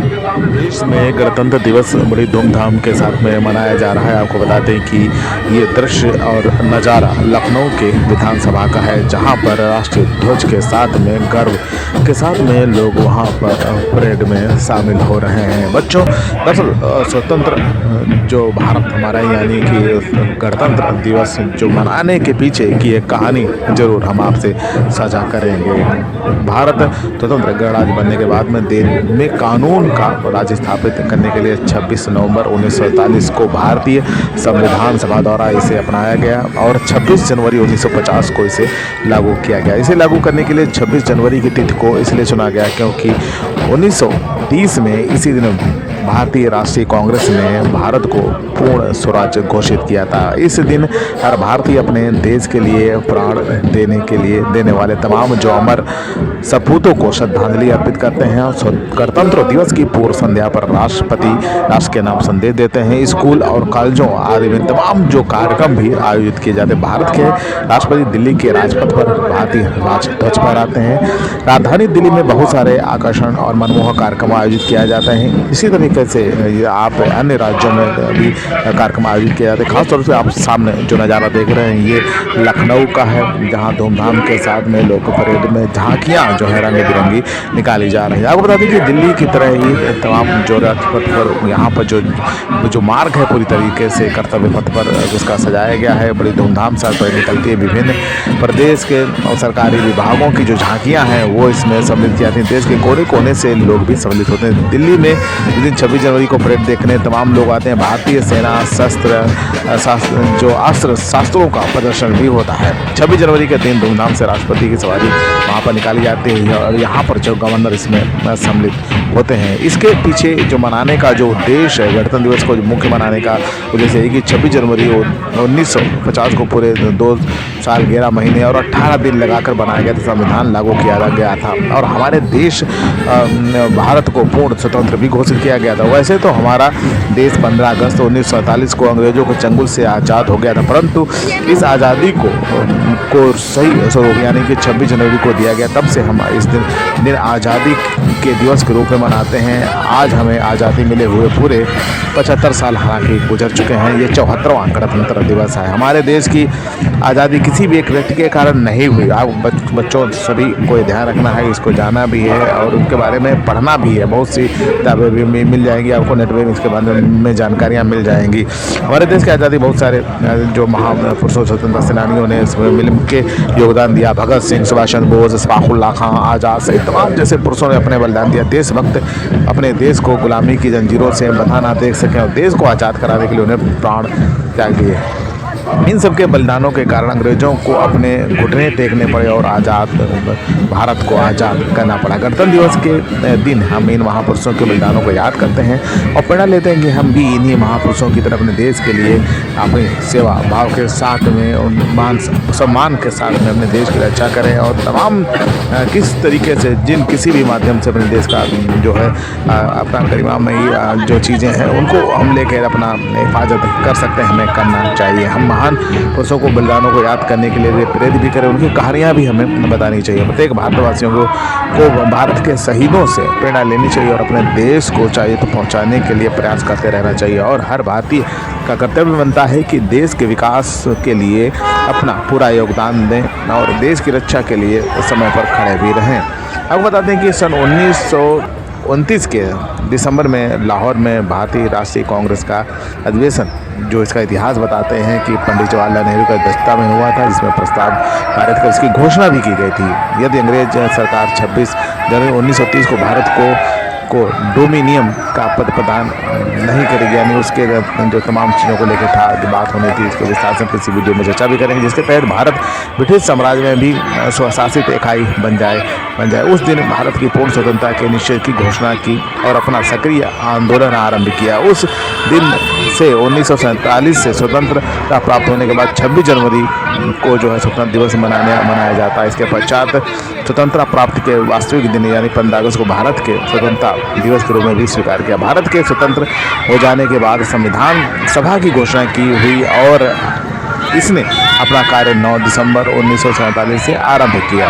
देश में गणतंत्र दिवस बड़ी धूमधाम के साथ में मनाया जा रहा है। आपको बता दें कि ये दृश्य और नज़ारा लखनऊ के विधानसभा का है, जहां पर राष्ट्रीय ध्वज के साथ में गर्व के साथ में लोग वहां पर परेड में शामिल हो रहे हैं। बच्चों, दरअसल स्वतंत्र जो भारत हमारा यानी कि गणतंत्र दिवस जो मनाने के पीछे की एक कहानी जरूर हम आपसे साझा करेंगे। भारत स्वतंत्र गणराज्य बनने के बाद में देश में कानून का राज्य स्थापित करने के लिए 26 नवंबर 1947 को भारतीय संविधान सभा द्वारा इसे अपनाया गया और 26 जनवरी 1950 को इसे लागू किया गया। इसे लागू करने के लिए 26 जनवरी की तिथि को इसलिए चुना गया क्योंकि 1930 में इसी दिन भारतीय राष्ट्रीय कांग्रेस ने भारत को पूर्ण स्वराज्य घोषित किया था। इस दिन हर भारतीय अपने देश के लिए प्राण देने वाले तमाम जो अमर सपूतों को श्रद्धांजलि अर्पित करते हैं। गणतंत्र दिवस की पूर्व संध्या पर राष्ट्रपति राष्ट्र के नाम संदेश देते हैं। स्कूल और कॉलेजों आदि में तमाम जो कार्यक्रम भी आयोजित किए जाते हैं। भारत के राष्ट्रपति दिल्ली के राजपथ पर भारतीय राष्ट्रीय ध्वज फहराते हैं। राजधानी दिल्ली में बहुत सारे आकर्षण और मनमोहक कार्यक्रम आयोजित किया जाते हैं। इसी तरीके से आप अन्य राज्यों में भी कार्यक्रम आयोजित किए जाते हैं। खासतौर से आप सामने जो नज़ारा देख रहे हैं ये लखनऊ का है, जहां धूमधाम के साथ में लोक परेड में झांकियां जो है रंग बिरंगी निकाली जा रही है। आपको बता दें कि दिल्ली की तरह ही तमाम जो राजपथ पर यहाँ पर जो मार्ग है पूरी तरीके से कर्तव्य पथ पर जिसका सजाया गया है, बड़ी धूमधाम से परेड निकलती है। विभिन्न प्रदेश के और सरकारी विभागों की जो झांकियाँ हैं वो इसमें सम्मिलित की जाती हैं। देश के कोने कोने से लोग भी सम्मिलित होते हैं। दिल्ली में इस दिन 26 जनवरी को परेड देखने तमाम लोग आते हैं। भारतीय सेना अस्त्र शास्त्रों का प्रदर्शन भी होता है। 26 जनवरी के दिन धूमधाम से राष्ट्रपति की सवारी वहाँ पर निकाली जाती है और यहाँ पर जो गवर्नर इसमें सम्मिलित होते हैं। इसके पीछे जो मनाने का जो उद्देश्य है, गणतंत्र दिवस को मुख्य मनाने का उद्देश्य है कि 26 जनवरी 1950 को पूरे 2 साल 11 महीने और 18 दिन लगाकर बनाया गया था, संविधान लागू किया गया था और हमारे देश भारत को पूर्ण स्वतंत्र भी घोषित किया गया था। वैसे तो हमारा देश 15 अगस्त 1947 को अंग्रेजों के चंगुल से आज़ाद हो गया था, परंतु इस आज़ादी को सही स्वरूप यानी कि 26 जनवरी को दिया गया। तब से हम इस दिन आज़ादी के दिवस के रूप में मनाते हैं। आज हमें आज़ादी मिले हुए पूरे 75 साल हालांकि गुजर चुके हैं। ये 74वां गणतंत्र दिवस है। हमारे देश की आज़ादी किसी भी एक व्यक्ति के कारण नहीं हुई। आप बच्चों सभी को ध्यान रखना है, इसको जाना भी है और उनके बारे में पढ़ना भी है। बहुत सी किताबें भी मिल जाएंगी आपको, नेट में इसके बारे में जानकारियाँ मिल जाएंगी। हमारे देश की आज़ादी बहुत सारे जो महापुरुषों स्वतंत्रता सेनानियों ने इसमें मिल के योगदान दिया। भगत सिंह, सुभाष चंद्र बोस, इशफाकुल्लाह खां आज़ाद सहित तमाम जैसे पुरुषों ने अपने बलिदान दिया। देशभक्त अपने देश को गुलामी की जंजीरों से बंधा ना देख सकें और देश को आज़ाद कराने के लिए उन्हें प्राण त्याग दिए। इन सब के बलिदानों के कारण अंग्रेजों को अपने घुटने टेकने पड़े और आज़ाद भारत को आज़ाद करना पड़ा। गणतंत्र दिवस के दिन हम इन महापुरुषों के बलिदानों को याद करते हैं और प्रेरणा लेते हैं कि हम भी इन्हीं महापुरुषों की तरह अपने देश के लिए अपनी सेवा भाव के साथ में मान सम्मान के साथ में अपने देश की रक्षा करें और तमाम किस तरीके से किसी भी माध्यम से अपने देश का जो है अपना गरिमामयी जो चीज़ें हैं उनको हम लेकर अपना हिफाजत कर सकते हैं, हमें करना चाहिए। हम महान पुरुषों को बलिदानों को याद करने के लिए प्रेरित भी करें, उनकी कहानियाँ भी हमें बतानी चाहिए। प्रत्येक भारतवासियों को भारत के शहीदों से प्रेरणा लेनी चाहिए और अपने देश को चाहिए तो पहुँचाने के लिए प्रयास करते रहना चाहिए। और हर भारतीय का कर्तव्य बनता है कि देश के विकास के लिए अपना पूरा योगदान दें और देश की रक्षा के लिए समय पर खड़े भी रहें। आपको बता दें कि सन 1929 के दिसंबर में लाहौर में भारतीय राष्ट्रीय कांग्रेस का अधिवेशन जो इसका इतिहास बताते हैं कि पंडित जवाहरलाल नेहरू की अध्यक्षता में हुआ था, जिसमें प्रस्ताव पारित कर इसकी घोषणा भी की गई थी। यदि अंग्रेज सरकार 26 जनवरी 1930 को भारत को डोमिनियम का पद प्रदान नहीं करेगी, यानी उसके जो तमाम चीज़ों को लेकर था बात होनी थी, इसके विस्तार से किसी वीडियो में चर्चा भी करेंगे, जिसके तहत भारत ब्रिटिश साम्राज्य में भी स्वशासित इकाई बन जाए। उस दिन भारत की पूर्ण स्वतंत्रता के निश्चय की घोषणा की और अपना सक्रिय आंदोलन आरंभ किया। उस दिन से 1947 से स्वतंत्रता प्राप्त होने के बाद 26 जनवरी को जो है स्वतंत्रता दिवस मनाया जाता है। इसके पश्चात स्वतंत्रता प्राप्ति के वास्तविक दिन यानी 15 अगस्त को भारत के स्वतंत्रता दिवस के रूप में भी स्वीकार किया। भारत के स्वतंत्र हो जाने के बाद संविधान सभा की घोषणा की हुई और इसने अपना कार्य 9 दिसंबर 1947 से आरंभ किया।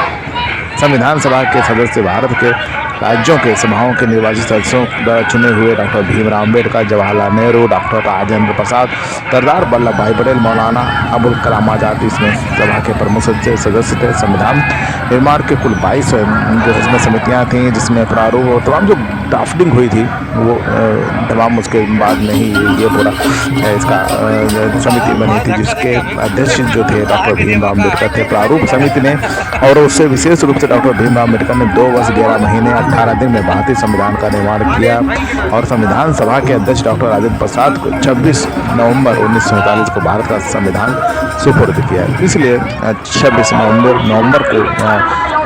संविधान सभा के सदस्य भारत के राज्यों के सभाओं के निर्वाचित सदस्यों द्वारा चुने हुए डॉक्टर भीमराव अम्बेडकर, जवाहरलाल नेहरू, डॉक्टर राजेंद्र प्रसाद, सरदार वल्लभ भाई पटेल, मौलाना अबुल कलाम आज़ाद इसमें सभा के प्रमुख सदस्य थे। संविधान निर्माण के कुल 22 जो इसमें समितियाँ थीं, जिसमें प्रारूप और तमाम जो ड्राफ्टिंग हुई थी वो तमाम उसके बाद में ही ये पूरा इसका समिति बनी थी, जिसके अध्यक्ष जो थे डॉक्टर भीमराव अम्बेडकर थे। प्रारूप समिति ने और उससे विशेष रूप से डॉक्टर भीमराव अम्बेडकर ने 2 वर्ष 11 महीने 18 दिन में भारतीय संविधान का निर्माण किया और संविधान सभा के अध्यक्ष डॉक्टर राजेंद्र प्रसाद को 26 नवंबर 1947 को भारत का संविधान सुपुर्द किया। इसलिए 26 नवंबर को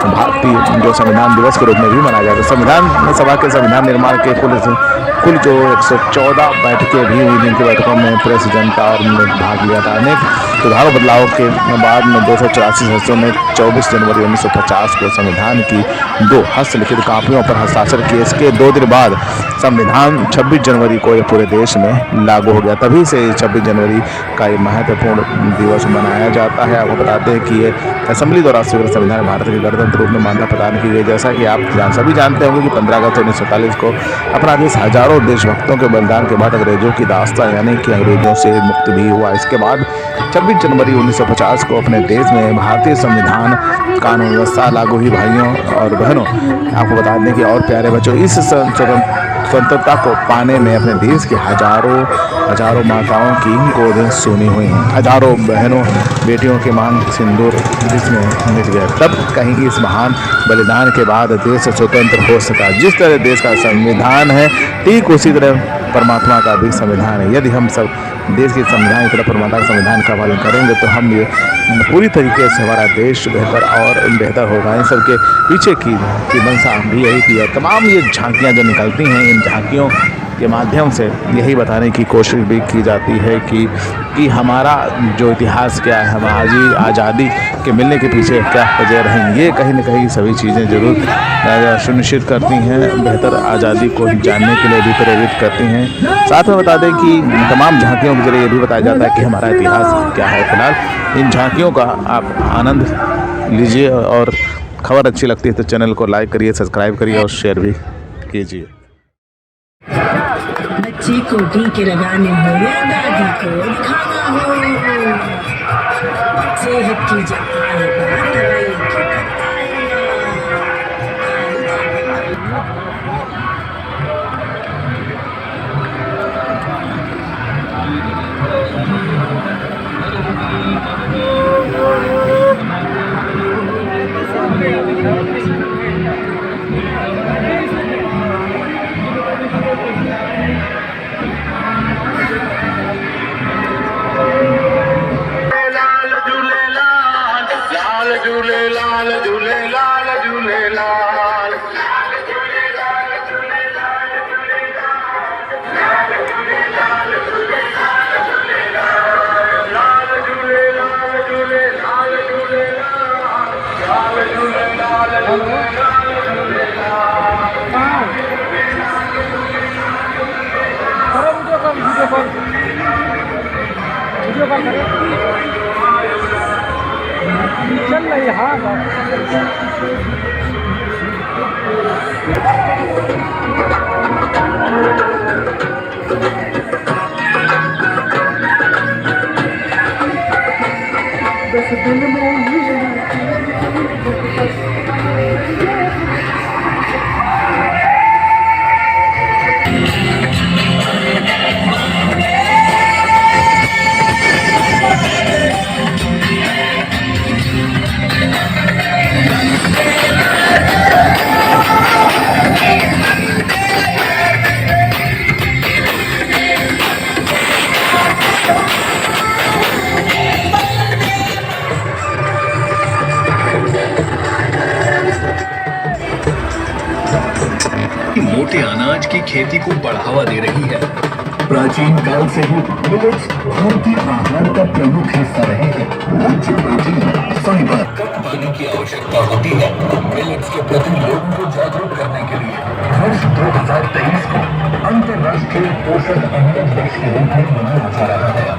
भारतीय जो संविधान दिवस के रूप में भी मनाया जाता है। संविधान सभा के संविधान निर्माण के कुल जो 114 बैठकें भी हुई, जिनकी बैठकों में प्रेस, जनता और भाग लिया था। अनेक सुधारों बदलाव के बाद में 284 सदस्यों ने 24 जनवरी 1950 को संविधान की 2 हस्तलिखित कापियों पर हस्ताक्षर किए। इसके 2 दिन बाद संविधान 26 जनवरी को ये पूरे देश में लागू हो गया। तभी से 26 जनवरी का ये महत्वपूर्ण दिवस मनाया जाता है। आपको बताते हैं कि ये असेंबली द्वारा स्वीकृत संविधान भारत के गणतंत्र रूप में मान्यता प्रदान की गई। जैसा कि आप सभी जानते होंगे कि 15 अगस्त 1947 को अपना देश हजारों देशभक्तों के बलिदान के बाद अंग्रेजों की दास्तां यानी कि अंग्रेजों से मुक्त भी हुआ। इसके बाद 26 जनवरी 1950 को अपने देश में भारतीय संविधान कानून व्यवस्था लागू हुई। भाइयों और बहनों, आपको बता दें कि और प्यारे बच्चों, इस स्वतंत्रता को पाने में अपने देश के हजारों माताओं की गोदें सुनी हुई हैं। हजारों बहनों बेटियों के मांग सिंदूर जिसमें मिट गया। तब कहीं इस महान बलिदान के बाद देश स्वतंत्र हो सका। जिस तरह देश का संविधान है, ठीक उसी तरह परमात्मा का भी संविधान है। यदि हम सब देश के संविधान की तरह परमात्मा का संविधान का पालन करेंगे तो हम ये पूरी तरीके से हमारा देश बेहतर होगा। इन सब के पीछे की मंशा भी यही थी। तमाम ये झांकियाँ जो निकलती हैं, इन झांकियों के माध्यम से यही बताने की कोशिश भी की जाती है कि हमारा जो इतिहास क्या है, हमारी आज़ादी के मिलने के पीछे क्या वजह रही। ये कहीं न कहीं सभी चीज़ें ज़रूर सुनिश्चित करती हैं, बेहतर आज़ादी को जानने के लिए भी प्रेरित करती हैं। साथ में बता दें कि तमाम झांकियों के जरिए ये भी बताया जाता है कि हमारा इतिहास क्या है। फिलहाल इन झांकियों का आप आनंद लीजिए और खबर अच्छी लगती है तो चैनल को लाइक करिए, सब्सक्राइब करिए और शेयर भी कीजिए। बच्चे को टीके लगाने हो या दादी को दिखाना हो, सेहत की जब आए बात दवाई की वीडियो कॉल करें चल रही है। हाँ मोटे अनाज की खेती को बढ़ावा दे रही है। प्राचीन काल से ही मिलेट्स भारतीय आहार का प्रमुख हिस्सा रहे हैं। उच्च प्रोटीन, फाइबर, कम पानी की आवश्यकता होती है। मिलेट्स के प्रति लोगों को जागरूक करने के लिए वर्ष 2023 को अंतर्राष्ट्रीय पोषण अन्न दिवस के रूप में मनाया जा रहा है।